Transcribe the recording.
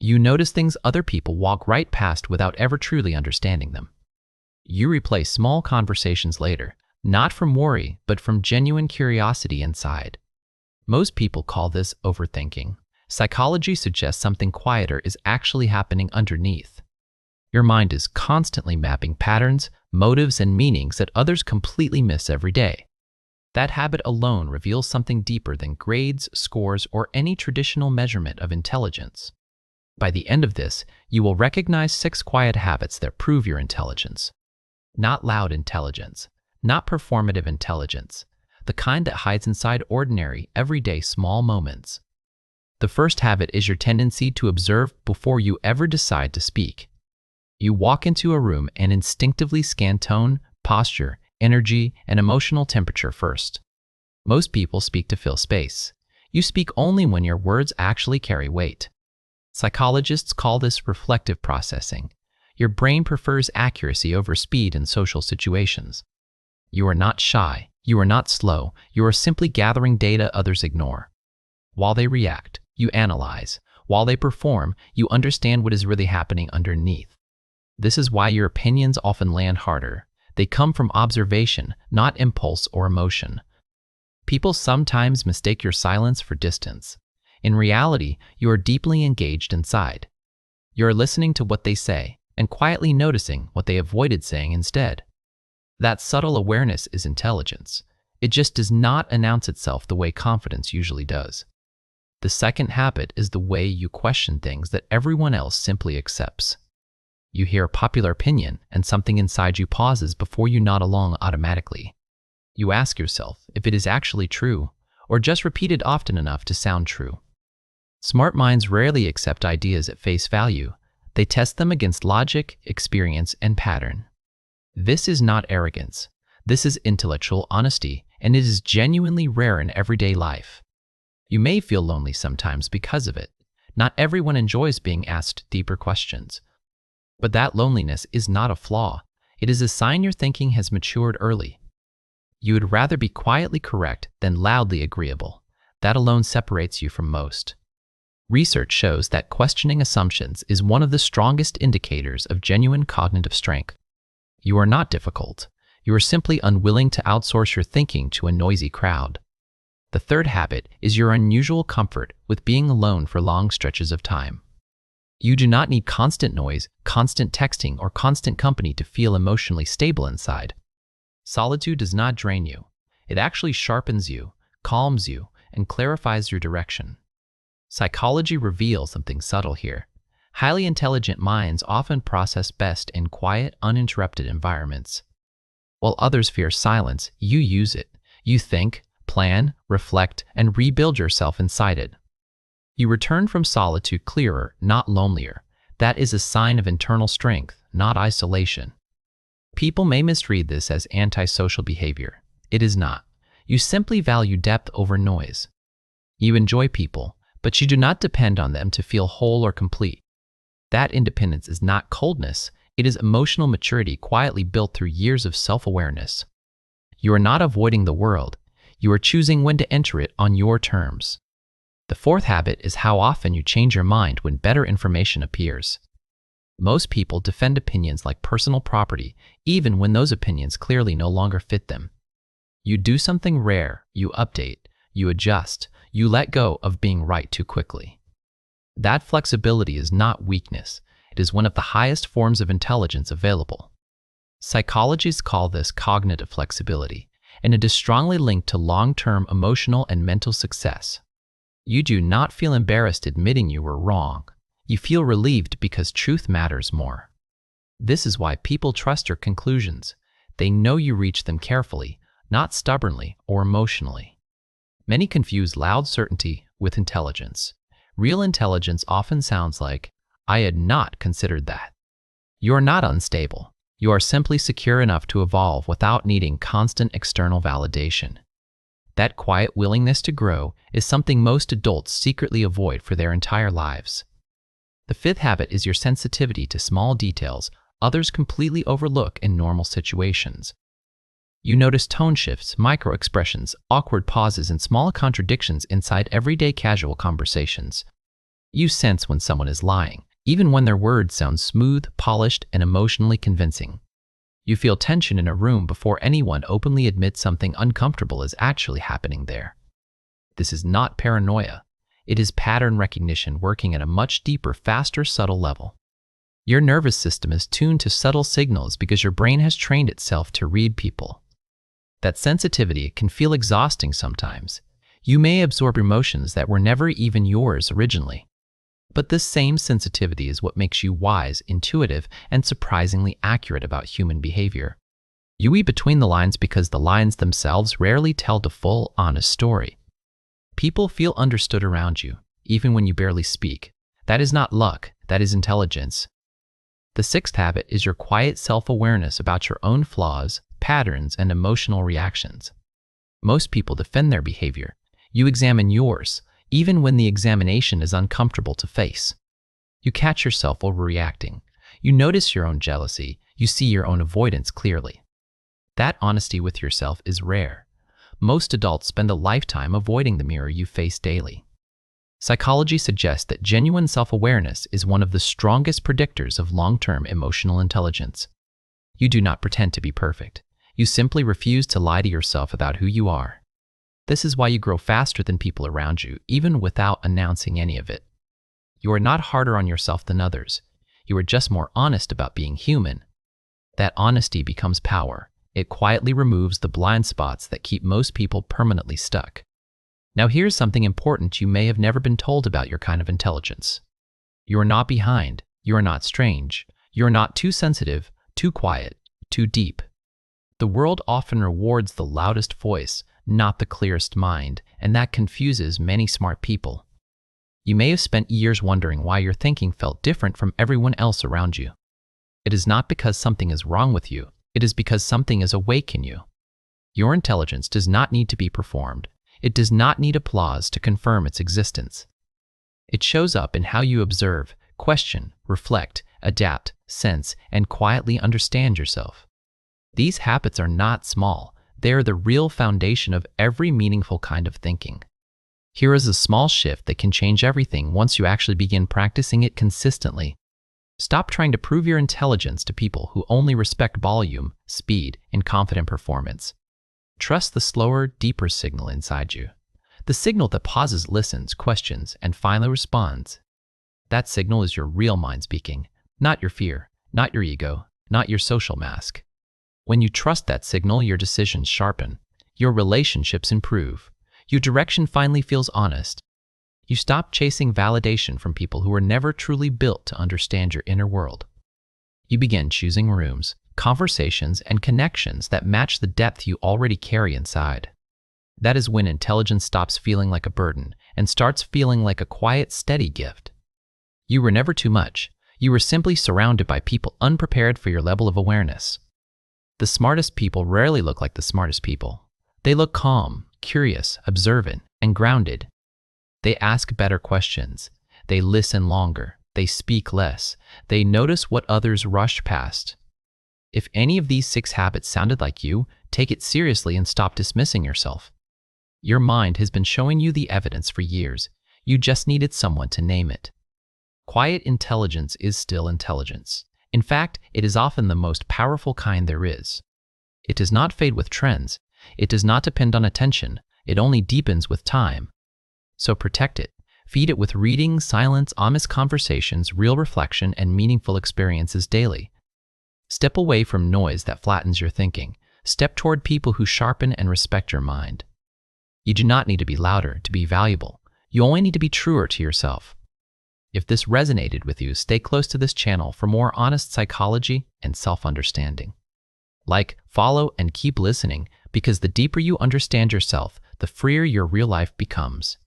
You notice things other people walk right past without ever truly understanding them. You replay small conversations later, not from worry, but from genuine curiosity inside. Most people call this overthinking. Psychology suggests something quieter is actually happening underneath. Your mind is constantly mapping patterns, motives, and meanings that others completely miss every day. That habit alone reveals something deeper than grades, scores, or any traditional measurement of intelligence. By the end of this, you will recognize 6 quiet habits that prove your intelligence. Not loud intelligence, not performative intelligence, the kind that hides inside ordinary, everyday small moments. The first habit is your tendency to observe before you ever decide to speak. You walk into a room and instinctively scan tone, posture, energy, and emotional temperature first. Most people speak to fill space. You speak only when your words actually carry weight. Psychologists call this reflective processing. Your brain prefers accuracy over speed in social situations. You are not shy. You are not slow. You are simply gathering data others ignore. While they react, you analyze. While they perform, you understand what is really happening underneath. This is why your opinions often land harder. They come from observation, not impulse or emotion. People sometimes mistake your silence for distance. In reality, you are deeply engaged inside. You are listening to what they say and quietly noticing what they avoided saying instead. That subtle awareness is intelligence. It just does not announce itself the way confidence usually does. The second habit is the way you question things that everyone else simply accepts. You hear a popular opinion and something inside you pauses before you nod along automatically. You ask yourself if it is actually true or just repeated often enough to sound true. Smart minds rarely accept ideas at face value. They test them against logic, experience, and pattern. This is not arrogance. This is intellectual honesty, and it is genuinely rare in everyday life. You may feel lonely sometimes because of it. Not everyone enjoys being asked deeper questions. But that loneliness is not a flaw. It is a sign your thinking has matured early. You would rather be quietly correct than loudly agreeable. That alone separates you from most. Research shows that questioning assumptions is one of the strongest indicators of genuine cognitive strength. You are not difficult. You are simply unwilling to outsource your thinking to a noisy crowd. The third habit is your unusual comfort with being alone for long stretches of time. You do not need constant noise, constant texting, or constant company to feel emotionally stable inside. Solitude does not drain you. It actually sharpens you, calms you, and clarifies your direction. Psychology reveals something subtle here. Highly intelligent minds often process best in quiet, uninterrupted environments. While others fear silence, you use it. You think, plan, reflect, and rebuild yourself inside it. You return from solitude clearer, not lonelier. That is a sign of internal strength, not isolation. People may misread this as antisocial behavior. It is not. You simply value depth over noise. You enjoy people, but you do not depend on them to feel whole or complete. That independence is not coldness. It is emotional maturity quietly built through years of self-awareness. You are not avoiding the world. You are choosing when to enter it on your terms. The fourth habit is how often you change your mind when better information appears. Most people defend opinions like personal property, even when those opinions clearly no longer fit them. You do something rare, you update, you adjust, you let go of being right too quickly. That flexibility is not weakness. It is one of the highest forms of intelligence available. Psychologists call this cognitive flexibility, and it is strongly linked to long-term emotional and mental success. You do not feel embarrassed admitting you were wrong. You feel relieved because truth matters more. This is why people trust your conclusions. They know you reach them carefully, not stubbornly or emotionally. Many confuse loud certainty with intelligence. Real intelligence often sounds like, "I had not considered that." You are not unstable. You are simply secure enough to evolve without needing constant external validation. That quiet willingness to grow is something most adults secretly avoid for their entire lives. The fifth habit is your sensitivity to small details others completely overlook in normal situations. You notice tone shifts, micro-expressions, awkward pauses, and small contradictions inside everyday casual conversations. You sense when someone is lying, even when their words sound smooth, polished, and emotionally convincing. You feel tension in a room before anyone openly admits something uncomfortable is actually happening there. This is not paranoia. It is pattern recognition working at a much deeper, faster, subtle level. Your nervous system is tuned to subtle signals because your brain has trained itself to read people. That sensitivity can feel exhausting sometimes. You may absorb emotions that were never even yours originally. But this same sensitivity is what makes you wise, intuitive, and surprisingly accurate about human behavior. You read between the lines because the lines themselves rarely tell the full, honest story. People feel understood around you, even when you barely speak. That is not luck, that is intelligence. The sixth habit is your quiet self-awareness about your own flaws, patterns, and emotional reactions. Most people defend their behavior. You examine yours, even when the examination is uncomfortable to face. You catch yourself overreacting. You notice your own jealousy. You see your own avoidance clearly. That honesty with yourself is rare. Most adults spend a lifetime avoiding the mirror you face daily. Psychology suggests that genuine self-awareness is one of the strongest predictors of long-term emotional intelligence. You do not pretend to be perfect. You simply refuse to lie to yourself about who you are. This is why you grow faster than people around you, even without announcing any of it. You are not harder on yourself than others. You are just more honest about being human. That honesty becomes power. It quietly removes the blind spots that keep most people permanently stuck. Now here's something important you may have never been told about your kind of intelligence. You are not behind. You are not strange. You are not too sensitive, too quiet, too deep. The world often rewards the loudest voice, not the clearest mind, and that confuses many smart people. You may have spent years wondering why your thinking felt different from everyone else around you. It is not because something is wrong with you. It is because something is awake in you. Your intelligence does not need to be performed. It does not need applause to confirm its existence. It shows up in how you observe, question, reflect, adapt, sense, and quietly understand yourself. These habits are not small. They are the real foundation of every meaningful kind of thinking. Here is a small shift that can change everything once you actually begin practicing it consistently. Stop trying to prove your intelligence to people who only respect volume, speed, and confident performance. Trust the slower, deeper signal inside you. The signal that pauses, listens, questions, and finally responds. That signal is your real mind speaking, not your fear, not your ego, not your social mask. When you trust that signal, your decisions sharpen, your relationships improve, your direction finally feels honest. You stop chasing validation from people who were never truly built to understand your inner world. You begin choosing rooms, conversations, and connections that match the depth you already carry inside. That is when intelligence stops feeling like a burden and starts feeling like a quiet, steady gift. You were never too much. You were simply surrounded by people unprepared for your level of awareness. The smartest people rarely look like the smartest people. They look calm, curious, observant, and grounded. They ask better questions. They listen longer. They speak less. They notice what others rush past. If any of these 6 habits sounded like you, take it seriously and stop dismissing yourself. Your mind has been showing you the evidence for years. You just needed someone to name it. Quiet intelligence is still intelligence. In fact, it is often the most powerful kind there is. It does not fade with trends. It does not depend on attention. It only deepens with time. So protect it. Feed it with reading, silence, honest conversations, real reflection, and meaningful experiences daily. Step away from noise that flattens your thinking. Step toward people who sharpen and respect your mind. You do not need to be louder to be valuable. You only need to be truer to yourself. If this resonated with you, stay close to this channel for more honest psychology and self-understanding. Like, follow, and keep listening, because the deeper you understand yourself, the freer your real life becomes.